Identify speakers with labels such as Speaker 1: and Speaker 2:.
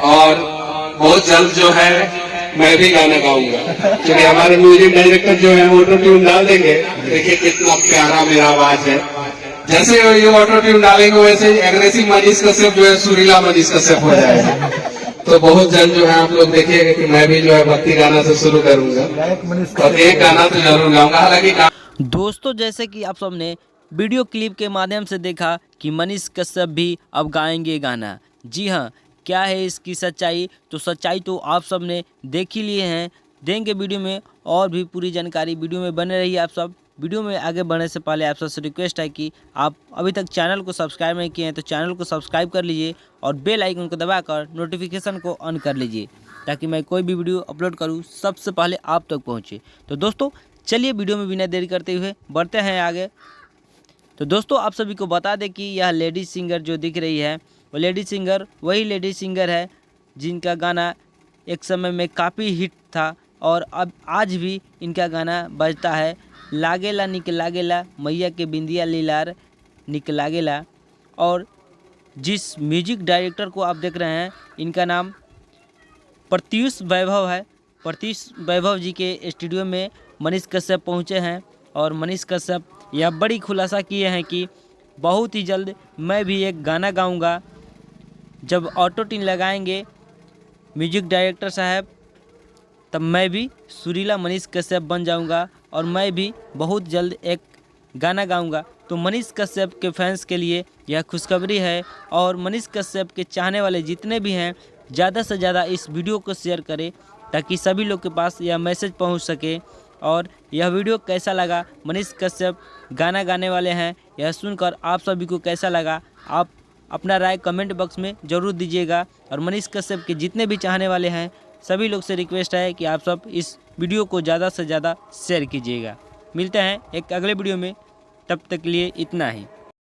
Speaker 1: और बहुत जल्द जो है मैं भी गाना गाऊंगा, क्योंकि हमारे म्यूजिक डायरेक्टर जो है ऑटो ट्यून डाल देंगे। देखिए कितना प्यारा मेरा आवाज है, जैसे ये ऑटो ट्यून डालेंगे वैसे एग्रेसिव मनीष कश्यप जो है सुरीला मनीष कश्यप हो जाएगा। तो बहुत जल्द जो है आप लोग देखिएगा कि मैं भी जो है भक्ति गाना से शुरू करूंगा और एक गाना तो जरूर गाऊंगा। हालांकि
Speaker 2: दोस्तों जैसे कि आप सबने वीडियो क्लिप के माध्यम से देखा कि मनीष कश्यप भी अब गाएंगे गाना। जी हाँ, क्या है इसकी सच्चाई, तो सच्चाई तो आप सबने देख ही लिए हैं। देंगे वीडियो में और भी पूरी जानकारी, वीडियो में बने रहिए आप सब। वीडियो में आगे बढ़ने से पहले आप सबसे रिक्वेस्ट है कि आप अभी तक चैनल को सब्सक्राइब नहीं किए हैं तो चैनल को सब्सक्राइब कर लीजिए और बेल आइकन को दबाकर नोटिफिकेशन को ऑन कर लीजिए, ताकि मैं कोई भी वीडियो अपलोड करूँ सबसे पहले आप तक पहुँचे। तो दोस्तों चलिए वीडियो में बिना देरी करते हुए बढ़ते हैं आगे। तो दोस्तों आप सभी को बता दें कि यह लेडीज सिंगर जो दिख रही है वो लेडीज सिंगर वही लेडीज सिंगर है जिनका गाना एक समय में काफ़ी हिट था और अब आज भी इनका गाना बजता है। लागेला निक लागेला मैया के बिंदिया लीलार निक लागेला। और जिस म्यूजिक डायरेक्टर को आप देख रहे हैं इनका नाम प्रत्यूष वैभव है। प्रत्यूष वैभव जी के स्टूडियो में मनीष कश्यप पहुँचे हैं और मनीष कश्यप यह बड़ी खुलासा किए हैं कि बहुत ही जल्द मैं भी एक गाना गाऊंगा। जब ऑटो ट्यून लगाएंगे म्यूजिक डायरेक्टर साहब तब मैं भी सुरीला मनीष कश्यप बन जाऊंगा और मैं भी बहुत जल्द एक गाना गाऊंगा। तो मनीष कश्यप के फैंस के लिए यह खुशखबरी है और मनीष कश्यप के चाहने वाले जितने भी हैं ज़्यादा से ज़्यादा इस वीडियो को शेयर करें ताकि सभी लोग के पास यह मैसेज पहुंच सके। और यह वीडियो कैसा लगा, मनीष कश्यप गाना गाने वाले हैं, यह सुनकर आप सभी को कैसा लगा, आप अपना राय कमेंट बॉक्स में ज़रूर दीजिएगा। और मनीष कश्यप के जितने भी चाहने वाले हैं सभी लोग से रिक्वेस्ट है कि आप सब इस वीडियो को ज़्यादा से ज़्यादा शेयर कीजिएगा। मिलते हैं एक अगले वीडियो में, तब तक के लिए इतना ही।